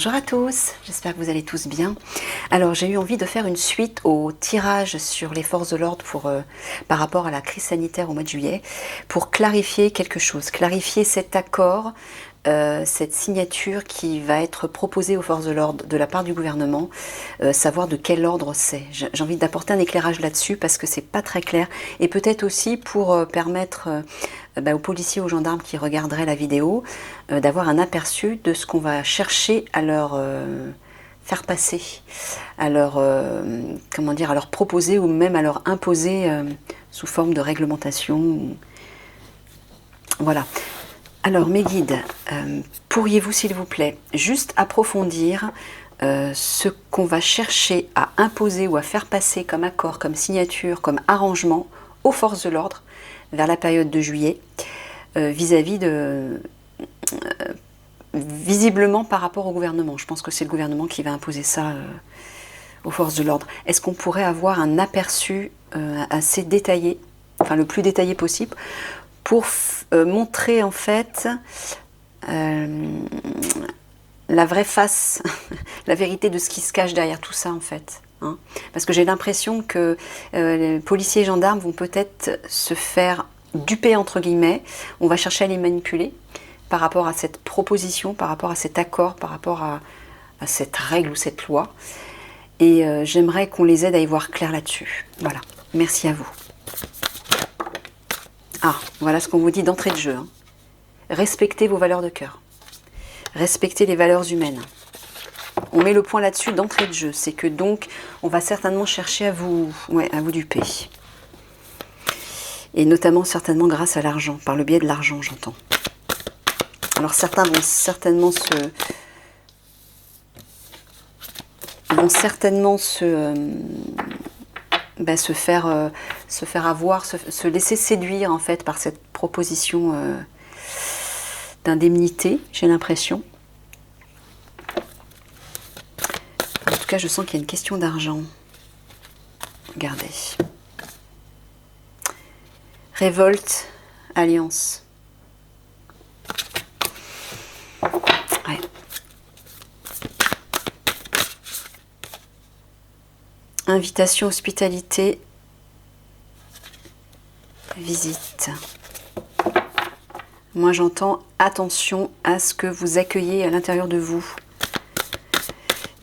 Bonjour à tous, j'espère que vous allez tous bien. Alors j'ai eu envie de faire une suite au tirage sur les forces de l'ordre par rapport à la crise sanitaire au mois de juillet, pour clarifier quelque chose, clarifier cet accord, cette signature qui va être proposée aux forces de l'ordre de la part du gouvernement, savoir de quel ordre c'est. J'ai envie d'apporter un éclairage là-dessus parce que c'est pas très clair, et peut-être aussi pour permettre aux policiers, aux gendarmes qui regarderaient la vidéo, d'avoir un aperçu de ce qu'on va chercher à leur faire passer, à leur, à leur proposer ou même à leur imposer sous forme de réglementation. Voilà. Alors mes guides, pourriez-vous s'il vous plaît juste approfondir ce qu'on va chercher à imposer ou à faire passer comme accord, comme signature, comme arrangement aux forces de l'ordre vers la période de juillet, vis-à-vis de... visiblement par rapport au gouvernement. Je pense que c'est le gouvernement qui va imposer ça aux forces de l'ordre. Est-ce qu'on pourrait avoir un aperçu assez détaillé, enfin le plus détaillé possible, pour montrer en fait la vraie face, la vérité de ce qui se cache derrière tout ça en fait. Hein, parce que j'ai l'impression que les policiers et gendarmes vont peut-être se faire duper entre guillemets, on va chercher à les manipuler par rapport à cette proposition, par rapport à cet accord, par rapport à cette règle ou cette loi. Et j'aimerais qu'on les aide à y voir clair là-dessus. Voilà, merci à vous. Ah, voilà ce qu'on vous dit d'entrée de jeu. Hein. Respectez vos valeurs de cœur. Respectez les valeurs humaines. On met le point là-dessus d'entrée de jeu. C'est que donc, on va certainement chercher à vous duper. Et notamment, certainement, grâce à l'argent. Par le biais de l'argent, j'entends. Alors, certains vont certainement se faire avoir, se laisser séduire, en fait, par cette proposition d'indemnité, j'ai l'impression. En tout cas, je sens qu'il y a une question d'argent. Regardez. Révolte, alliance. Ouais. Invitation, hospitalité, visite. Moi, j'entends attention à ce que vous accueillez à l'intérieur de vous.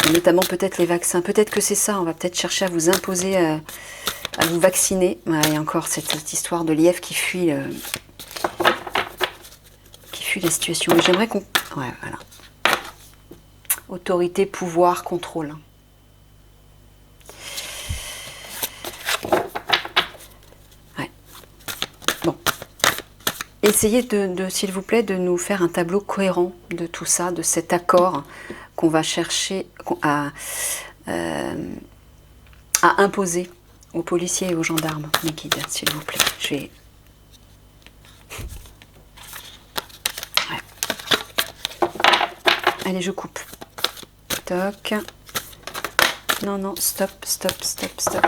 Et notamment peut-être les vaccins. Peut-être que c'est ça, on va peut-être chercher à vous imposer, à vous vacciner. Ouais, il y a encore cette histoire de lièvre qui fuit la situation. J'aimerais qu'on... Ouais, voilà. Autorité, pouvoir, contrôle. Ouais. Bon. Essayez s'il vous plaît, de nous faire un tableau cohérent de tout ça, de cet accord qu'on va chercher à imposer aux policiers et aux gendarmes. Mes guides, s'il vous plaît. Je vais... Ouais. Allez, je coupe. Toc. Non, non, stop, stop, stop, stop.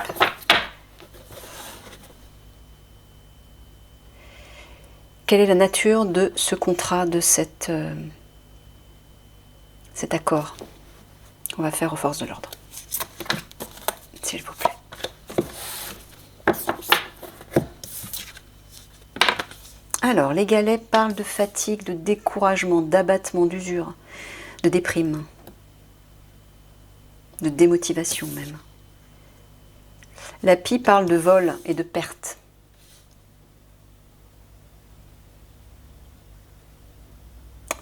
Quelle est la nature de ce contrat, de cet accord qu'on va faire aux forces de l'ordre? S'il vous plaît. Alors, les galets parlent de fatigue, de découragement, d'abattement, d'usure, de déprime, de démotivation même. La pie parle de vol et de perte.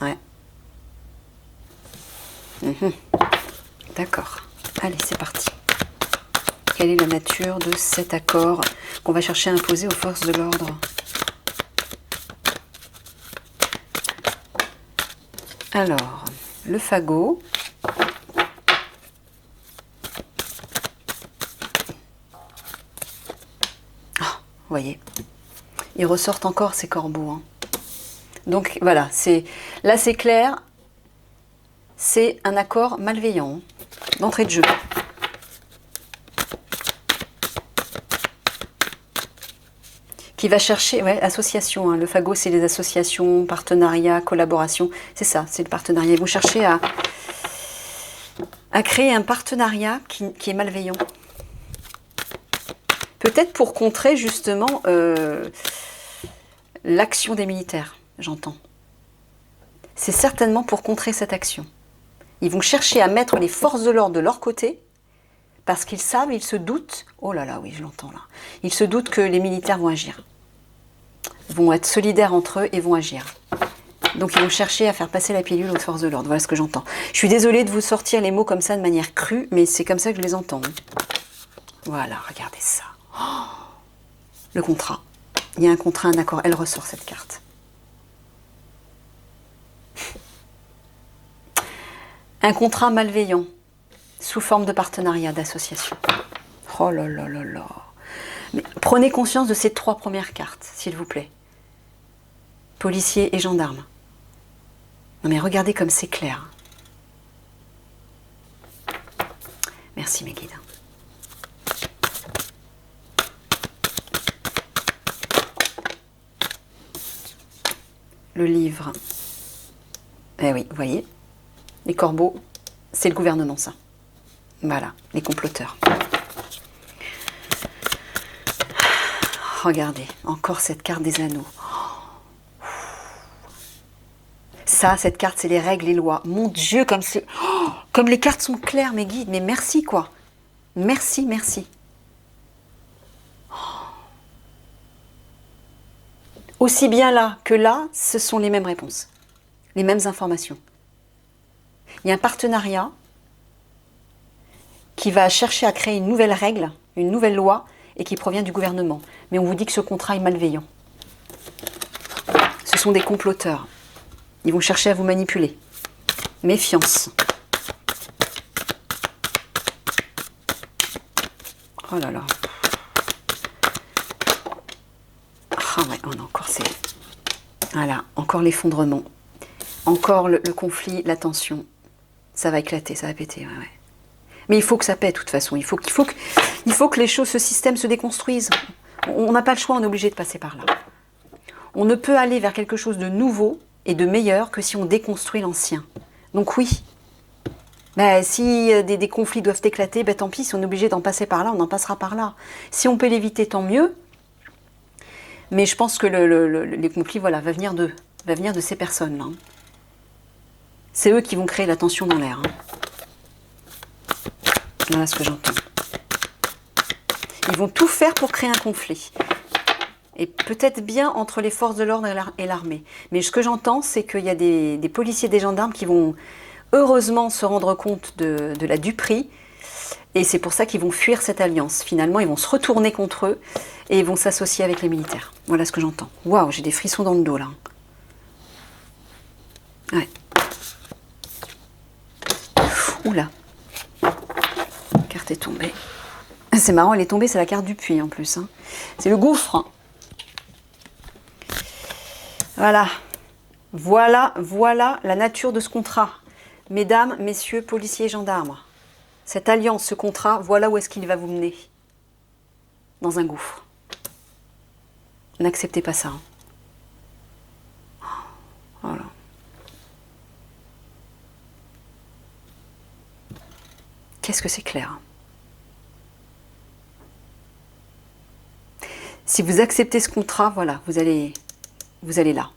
Ouais. D'accord. Allez, c'est parti. Quelle est la nature de cet accord qu'on va chercher à imposer aux forces de l'ordre? Alors, le fagot. Ah, vous voyez, ils ressortent encore ces corbeaux. Hein. Donc voilà, là c'est clair, c'est un accord malveillant, d'entrée de jeu. Qui va chercher, ouais, association, hein. Le fagot c'est les associations, partenariats, collaboration, c'est ça, c'est le partenariat. Vous cherchez à créer un partenariat qui est malveillant. Peut-être pour contrer justement l'action des militaires, j'entends. C'est certainement pour contrer cette action. Ils vont chercher à mettre les forces de l'ordre de leur côté, parce qu'ils savent, ils se doutent, oh là là, oui, je l'entends là, ils se doutent que les militaires vont agir, vont être solidaires entre eux et vont agir. Donc ils vont chercher à faire passer la pilule aux forces de l'ordre, voilà ce que j'entends. Je suis désolée de vous sortir les mots comme ça de manière crue, mais c'est comme ça que je les entends. Voilà, regardez ça. Oh, le contrat. Il y a un contrat, un accord, elle ressort cette carte. Un contrat malveillant, sous forme de partenariat, d'association. Oh là là là là. Mais prenez conscience de ces 3 premières cartes, s'il vous plaît. Policiers et gendarmes. Non mais regardez comme c'est clair. Merci mes guides. Le livre. Eh oui, vous voyez, les corbeaux, c'est le gouvernement ça. Voilà, les comploteurs. Regardez, encore cette carte des anneaux. Ça, cette carte, c'est les règles, les lois. Mon Dieu, comme les cartes sont claires, mes guides. Mais merci, quoi. Merci, merci. Aussi bien là que là, ce sont les mêmes réponses. Les mêmes informations. Il y a un partenariat qui va chercher à créer une nouvelle règle, une nouvelle loi, et qui provient du gouvernement. Mais on vous dit que ce contrat est malveillant. Ce sont des comploteurs. Ils vont chercher à vous manipuler. Méfiance. Oh là là. Ah ouais, on a encore ces... Voilà, encore l'effondrement. Encore le conflit, la tension. Ça va éclater, ça va péter. Ouais, ouais. Mais il faut que ça pète de toute façon. Il faut que les choses, ce système se déconstruise. On n'a pas le choix, on est obligé de passer par là. On ne peut aller vers quelque chose de nouveau et de meilleur que si on déconstruit l'ancien. Donc oui, si des conflits doivent éclater, tant pis, si on est obligé d'en passer par là, on en passera par là. Si on peut l'éviter, tant mieux. Mais je pense que les conflits, voilà, va venir de ces personnes-là. C'est eux qui vont créer la tension dans l'air. Voilà ce que j'entends. Ils vont tout faire pour créer un conflit. Et peut-être bien entre les forces de l'ordre et l'armée. Mais ce que j'entends, c'est qu'il y a des policiers, des gendarmes qui vont heureusement se rendre compte de la duperie. Et c'est pour ça qu'ils vont fuir cette alliance. Finalement, ils vont se retourner contre eux et ils vont s'associer avec les militaires. Voilà ce que j'entends. Waouh, j'ai des frissons dans le dos là. Ouais. Oula. La carte est tombée. C'est marrant, elle est tombée, c'est la carte du puits en plus. Hein. C'est le gouffre. Voilà. Voilà la nature de ce contrat. Mesdames, messieurs, policiers et gendarmes. Cette alliance, ce contrat, voilà où est-ce qu'il va vous mener. Dans un gouffre. N'acceptez pas ça. Voilà. Qu'est-ce que c'est clair. Si vous acceptez ce contrat, voilà, vous allez là.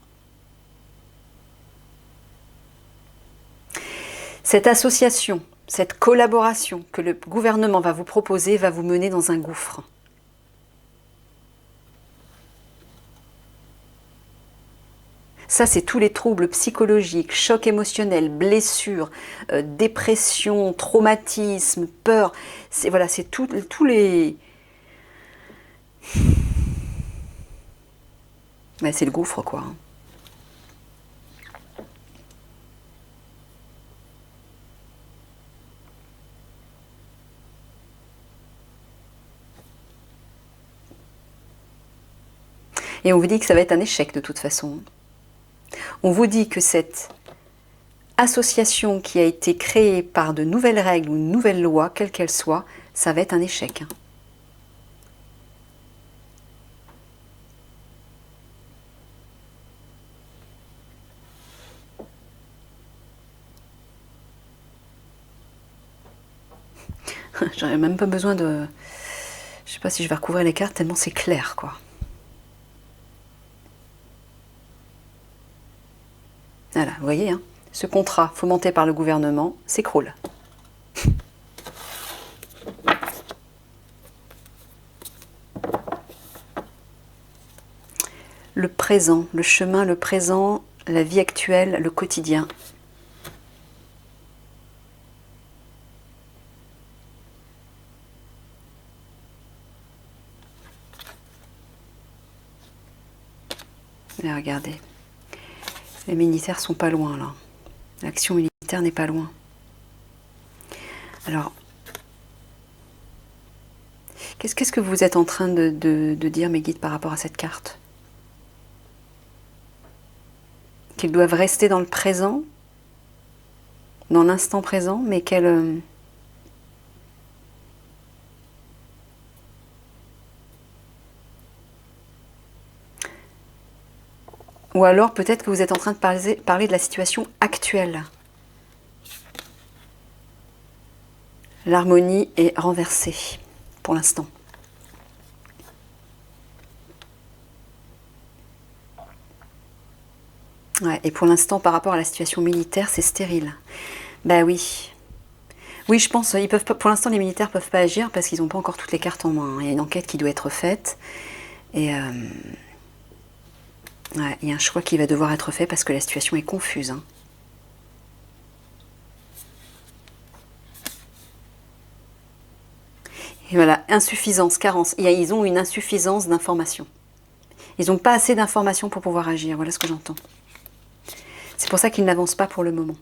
Cette association, cette collaboration que le gouvernement va vous proposer va vous mener dans un gouffre. Ça, c'est tous les troubles psychologiques, chocs émotionnels, blessures, dépression, traumatisme, peur. C'est voilà, c'est tous les... Ouais, c'est le gouffre, quoi. Et on vous dit que ça va être un échec de toute façon. On vous dit que cette association qui a été créée par de nouvelles règles ou une nouvelle loi, quelle qu'elle soit, ça va être un échec. J'aurais même pas besoin de... Je sais pas si je vais recouvrir les cartes tellement c'est clair, quoi. Voilà, vous voyez, hein, ce contrat fomenté par le gouvernement s'écroule. Le présent, le chemin, le présent, la vie actuelle, le quotidien. Et regardez, les militaires sont pas loin là. L'action militaire n'est pas loin. Alors, qu'est-ce que vous êtes en train de dire, mes guides, par rapport à cette carte? Qu'ils doivent rester dans le présent, dans l'instant présent, mais qu'elle... Ou alors peut-être que vous êtes en train de parler de la situation actuelle. L'harmonie est renversée, pour l'instant. Ouais, et pour l'instant, par rapport à la situation militaire, c'est stérile. Bah oui. Oui, je pense, ils peuvent pas, pour l'instant, les militaires ne peuvent pas agir parce qu'ils n'ont pas encore toutes les cartes en main. Il y a une enquête qui doit être faite. Et ouais, il y a un choix qui va devoir être fait parce que la situation est confuse. Hein. Et voilà, insuffisance, carence. Ils ont une insuffisance d'informations. Ils n'ont pas assez d'informations pour pouvoir agir. Voilà ce que j'entends. C'est pour ça qu'ils n'avancent pas pour le moment.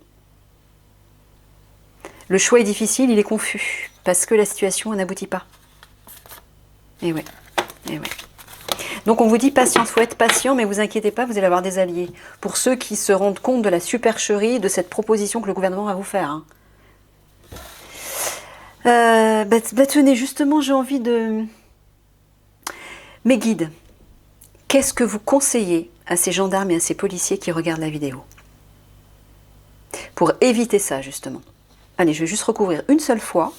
Le choix est difficile, il est confus, parce que la situation n'aboutit pas. Et ouais, et ouais. Donc on vous dit patience, il faut être patient, mais vous inquiétez pas, vous allez avoir des alliés. Pour ceux qui se rendent compte de la supercherie de cette proposition que le gouvernement va vous faire. Hein. Tenez, justement, j'ai envie de... Mes guides, qu'est-ce que vous conseillez à ces gendarmes et à ces policiers qui regardent la vidéo? Pour éviter ça, justement. Allez, je vais juste recouvrir une seule fois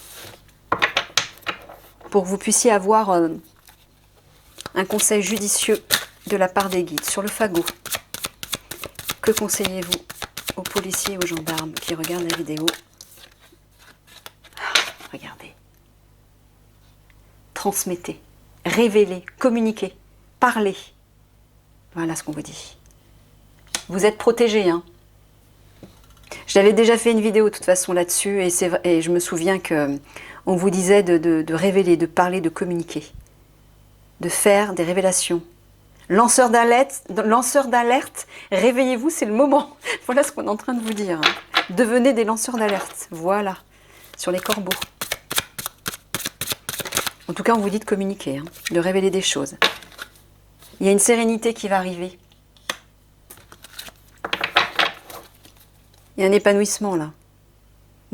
pour que vous puissiez avoir un conseil judicieux de la part des guides. Sur le fagot, que conseillez-vous aux policiers et aux gendarmes qui regardent la vidéo? Regardez. Transmettez, révélez, communiquez, parlez. Voilà ce qu'on vous dit. Vous êtes protégés, hein. J'avais déjà fait une vidéo de toute façon là-dessus et je me souviens que on vous disait de révéler, de parler, de communiquer, de faire des révélations. Lanceur d'alerte, réveillez-vous, c'est le moment. Voilà ce qu'on est en train de vous dire. Hein. Devenez des lanceurs d'alerte. Voilà, sur les corbeaux. En tout cas, on vous dit de communiquer, hein, de révéler des choses. Il y a une sérénité qui va arriver. Il y a un épanouissement là.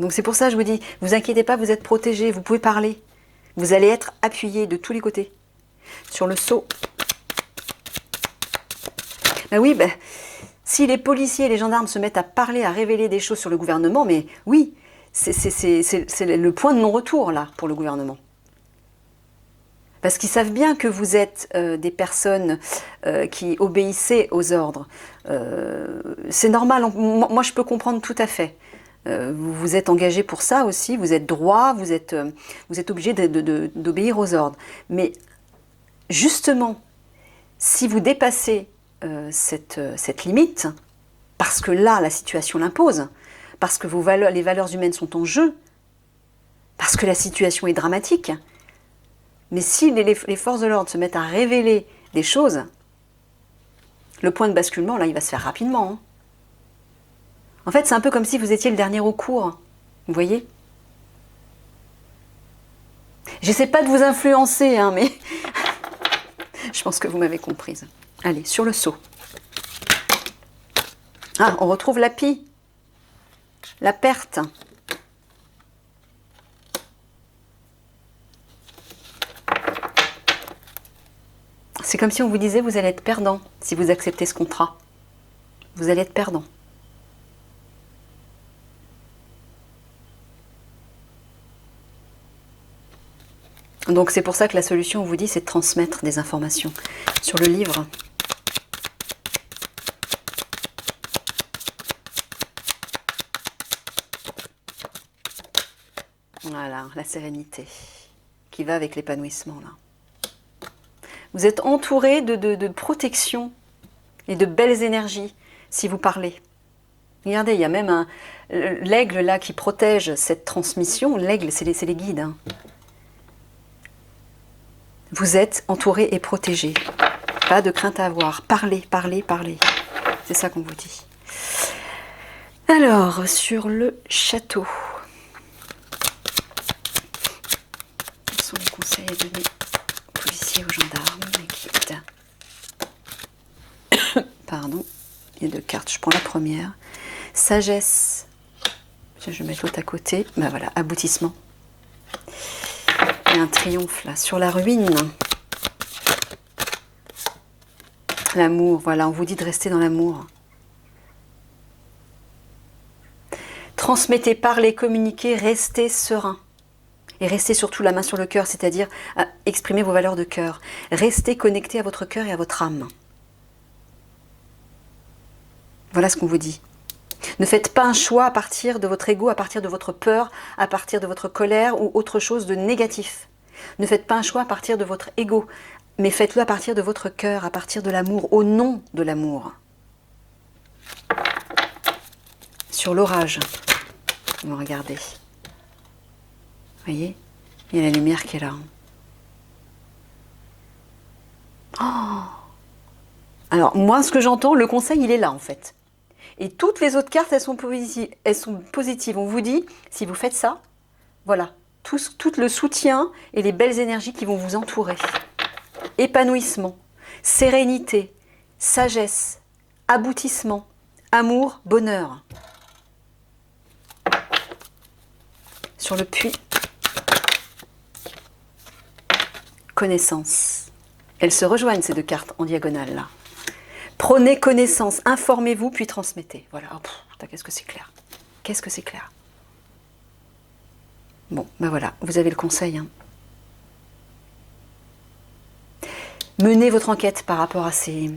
Donc c'est pour ça que je vous dis, vous inquiétez pas, vous êtes protégés, vous pouvez parler. Vous allez être appuyés de tous les côtés. Sur le sceau. Ben oui, si les policiers et les gendarmes se mettent à parler, à révéler des choses sur le gouvernement, mais oui, c'est le point de non-retour là pour le gouvernement. Parce qu'ils savent bien que vous êtes des personnes qui obéissez aux ordres. C'est normal, moi je peux comprendre tout à fait. Vous vous êtes engagé pour ça aussi, vous êtes droit, vous êtes obligé d'obéir aux ordres. Mais justement, si vous dépassez cette limite, parce que là la situation l'impose, parce que les valeurs humaines sont en jeu, parce que la situation est dramatique, mais si les forces de l'ordre se mettent à révéler des choses, le point de basculement, là, il va se faire rapidement. Hein. En fait, c'est un peu comme si vous étiez le dernier recours. Vous voyez? J'essaie pas de vous influencer, hein, mais je pense que vous m'avez comprise. Allez, sur le seau. Ah, on retrouve la pie. La perte. C'est comme si on vous disait, vous allez être perdant si vous acceptez ce contrat. Vous allez être perdant. Donc c'est pour ça que la solution, on vous dit, c'est de transmettre des informations. Sur le livre, voilà, la sérénité qui va avec l'épanouissement là. Vous êtes entouré de protection et de belles énergies si vous parlez. Regardez, il y a même l'aigle là qui protège cette transmission. L'aigle, c'est les guides. Hein. Vous êtes entouré et protégé. Pas de crainte à avoir. Parlez, parlez, parlez. C'est ça qu'on vous dit. Alors, sur le château. Quels sont les conseils à donner aux policiers, aux gendarmes, les guides? Pardon, il y a deux cartes. Je prends la première. Sagesse. Je vais mettre l'autre à côté. Ben voilà, aboutissement. Il y a un triomphe là. Sur la ruine. L'amour, voilà, on vous dit de rester dans l'amour. Transmettez, parlez, communiquez, restez serein. Et restez surtout la main sur le cœur, c'est-à-dire exprimer vos valeurs de cœur. Restez connecté à votre cœur et à votre âme. Voilà ce qu'on vous dit. Ne faites pas un choix à partir de votre ego, à partir de votre peur, à partir de votre colère ou autre chose de négatif. Ne faites pas un choix à partir de votre ego, mais faites-le à partir de votre cœur, à partir de l'amour, au nom de l'amour. Sur l'orage, on va regarder. Vous voyez, il y a la lumière qui est là. Oh, alors, moi, ce que j'entends, le conseil, il est là, en fait. Et toutes les autres cartes, elles sont positives. On vous dit, si vous faites ça, voilà, tout le soutien et les belles énergies qui vont vous entourer. Épanouissement, sérénité, sagesse, aboutissement, amour, bonheur. Sur le puits, connaissance. Elles se rejoignent, ces deux cartes en diagonale, là. Prenez connaissance, informez-vous, puis transmettez. Voilà, oh, qu'est-ce que c'est clair. Qu'est-ce que c'est clair. Bon, ben voilà, vous avez le conseil. Hein. Menez votre enquête par rapport à ces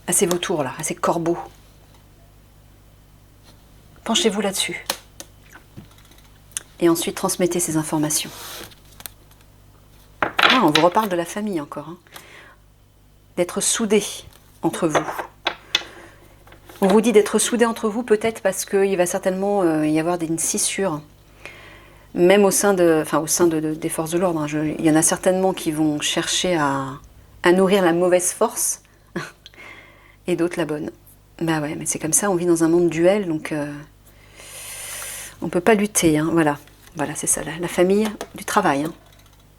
vautours-là, à ces corbeaux. Penchez-vous là-dessus. Et ensuite, transmettez ces informations. Ah, on vous reparle de la famille encore. Hein. D'être soudés entre vous. On vous dit d'être soudés entre vous, peut-être parce qu'il va certainement y avoir une scissure. Même au sein des forces de l'ordre. Hein. Il y en a certainement qui vont chercher à nourrir la mauvaise force et d'autres la bonne. Bah ouais, mais c'est comme ça, on vit dans un monde duel, donc on ne peut pas lutter. Hein. Voilà, c'est ça, la famille du travail. Hein.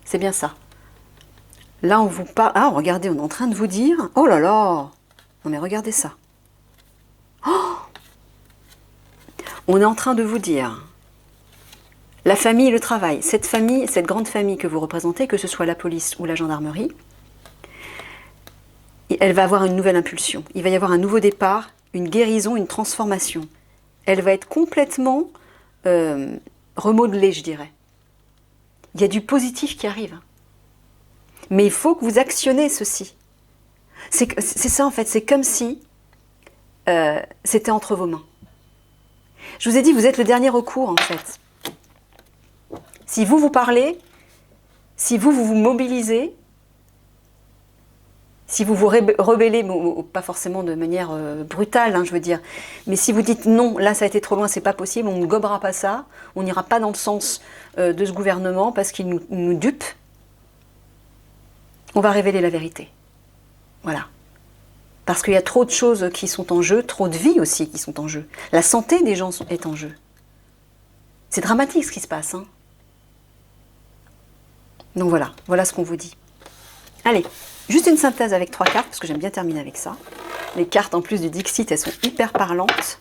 C'est bien ça. Là, on vous parle... Ah, regardez, on est en train de vous dire... Oh là là! Non mais regardez ça. Oh, on est en train de vous dire... La famille et le travail. Cette famille, cette grande famille que vous représentez, que ce soit la police ou la gendarmerie, elle va avoir une nouvelle impulsion. Il va y avoir un nouveau départ, une guérison, une transformation. Elle va être complètement remodelée, je dirais. Il y a du positif qui arrive. Mais il faut que vous actionnez ceci. C'est ça en fait, c'est comme si c'était entre vos mains. Je vous ai dit, vous êtes le dernier recours en fait. Si vous parlez, si vous vous mobilisez, si vous vous rebellez, pas forcément de manière brutale, hein, je veux dire, mais si vous dites non, là ça a été trop loin, c'est pas possible, on ne gobera pas ça, on n'ira pas dans le sens de ce gouvernement parce qu'il nous dupe, on va révéler la vérité. Voilà. Parce qu'il y a trop de choses qui sont en jeu, trop de vies aussi qui sont en jeu. La santé des gens est en jeu. C'est dramatique ce qui se passe. Hein. Donc voilà ce qu'on vous dit. Allez, juste une synthèse avec 3 cartes, parce que j'aime bien terminer avec ça. Les cartes en plus du Dixit, elles sont hyper parlantes.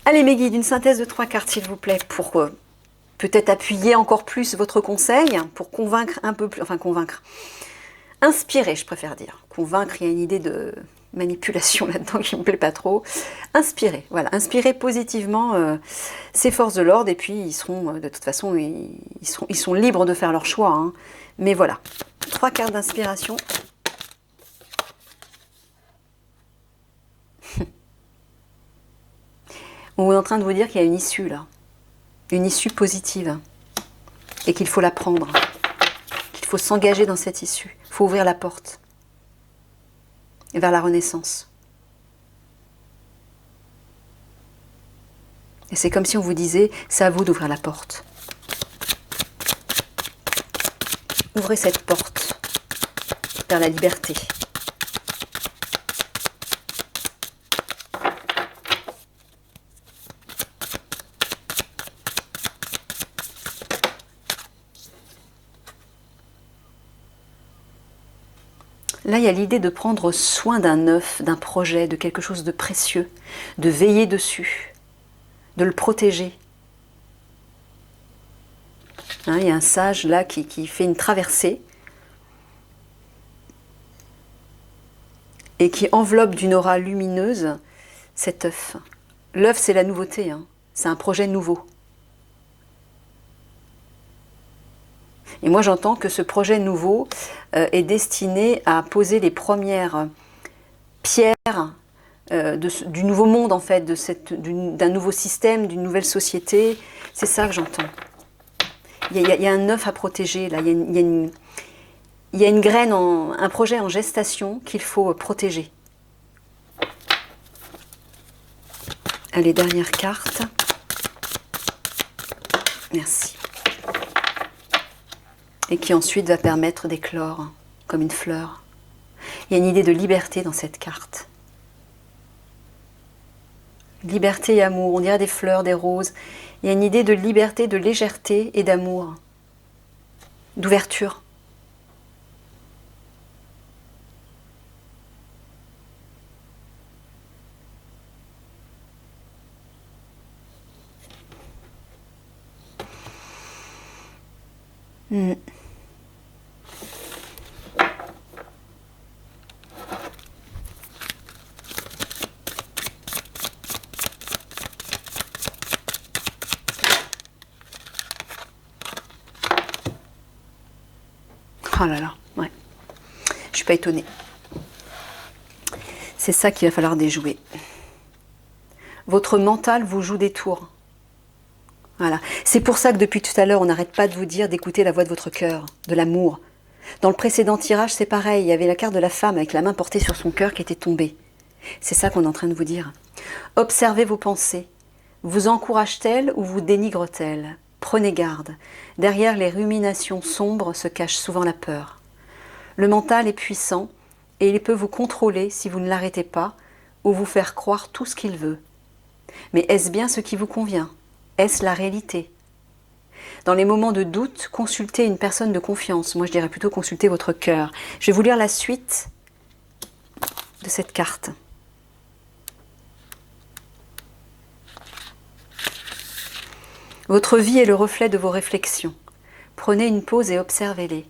Allez mes guides, une synthèse de 3 cartes s'il vous plaît, pour peut-être appuyer encore plus votre conseil, pour convaincre un peu plus, enfin convaincre. Inspirer, je préfère dire. Convaincre, il y a une idée manipulation là-dedans qui me plaît pas trop. Inspirez, voilà, inspirez positivement ces forces de l'ordre et puis ils seront, de toute façon, ils sont libres de faire leur choix. Hein. Mais voilà, 3 cartes d'inspiration. On est en train de vous dire qu'il y a une issue là, une issue positive et qu'il faut la prendre, qu'il faut s'engager dans cette issue, il faut ouvrir la porte vers la renaissance. Et c'est comme si on vous disait, c'est à vous d'ouvrir la porte. Ouvrez cette porte vers la liberté. Là, il y a l'idée de prendre soin d'un œuf, d'un projet, de quelque chose de précieux, de veiller dessus, de le protéger. Hein, il y a un sage là qui fait une traversée et qui enveloppe d'une aura lumineuse cet œuf. L'œuf, c'est la nouveauté, hein. C'est un projet nouveau. Et moi, j'entends que ce projet nouveau est destiné à poser les premières pierres du nouveau monde, en fait, d'un nouveau système, d'une nouvelle société. C'est ça que j'entends. Il y a un œuf à protéger, là. Il y a une graine, un projet en gestation qu'il faut protéger. Allez, dernière carte. Merci. Et qui ensuite va permettre d'éclore comme une fleur. Il y a une idée de liberté dans cette carte. Liberté et amour, on dirait des fleurs, des roses. Il y a une idée de liberté, de légèreté et d'amour, d'ouverture. Oh là là, ouais. Je suis pas étonnée. C'est ça qu'il va falloir déjouer. Votre mental vous joue des tours. Voilà. C'est pour ça que depuis tout à l'heure, on n'arrête pas de vous dire d'écouter la voix de votre cœur, de l'amour. Dans le précédent tirage, c'est pareil. Il y avait la carte de la femme avec la main portée sur son cœur qui était tombée. C'est ça qu'on est en train de vous dire. Observez vos pensées. Vous encouragent-elles ou vous dénigrent-elles? Prenez garde. Derrière les ruminations sombres se cache souvent la peur. Le mental est puissant et il peut vous contrôler si vous ne l'arrêtez pas ou vous faire croire tout ce qu'il veut. Mais est-ce bien ce qui vous convient? Est-ce la réalité? Dans les moments de doute, consultez une personne de confiance. Moi, je dirais plutôt consultez votre cœur. Je vais vous lire la suite de cette carte. Votre vie est le reflet de vos réflexions. Prenez une pause et observez-les.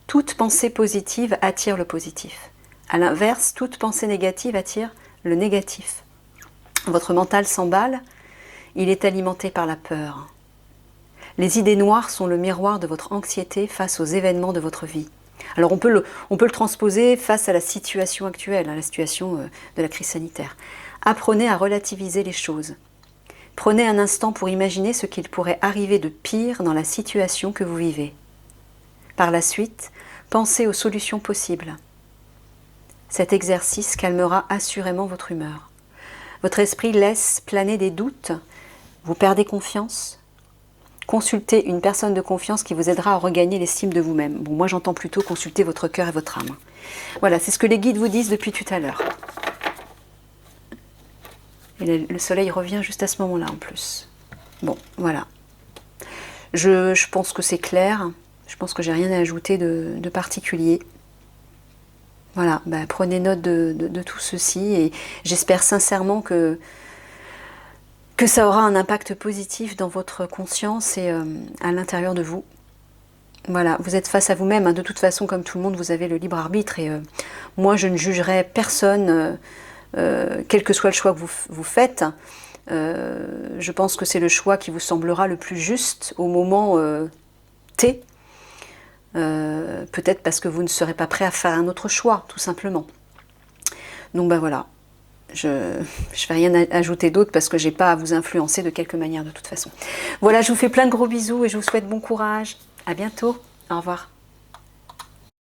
Toute pensée positive attire le positif. À l'inverse, toute pensée négative attire le négatif. Votre mental s'emballe, il est alimenté par la peur. Les idées noires sont le miroir de votre anxiété face aux événements de votre vie. Alors on peut le transposer face à la situation actuelle, à la situation de la crise sanitaire. Apprenez à relativiser les choses. Prenez un instant pour imaginer ce qu'il pourrait arriver de pire dans la situation que vous vivez. Par la suite, pensez aux solutions possibles. Cet exercice calmera assurément votre humeur. Votre esprit laisse planer des doutes, vous perdez confiance. Consultez une personne de confiance qui vous aidera à regagner l'estime de vous-même. Bon, moi j'entends plutôt consulter votre cœur et votre âme. Voilà, c'est ce que les guides vous disent depuis tout à l'heure. Et le soleil revient juste à ce moment-là en plus. Bon, voilà. Je pense que c'est clair. Je pense que j'ai rien à ajouter de particulier. Voilà, bah, prenez note de tout ceci et j'espère sincèrement que ça aura un impact positif dans votre conscience et à l'intérieur de vous. Voilà, vous êtes face à vous-même, hein. De toute façon, comme tout le monde, vous avez le libre arbitre et moi, je ne jugerai personne, quel que soit le choix que vous faites. Je pense que c'est le choix qui vous semblera le plus juste au moment T. Peut-être parce que vous ne serez pas prêt à faire un autre choix, tout simplement. Donc ben voilà, je ne vais rien ajouter d'autre parce que j'ai pas à vous influencer de quelque manière de toute façon. Voilà, je vous fais plein de gros bisous et je vous souhaite bon courage. À bientôt. Au revoir.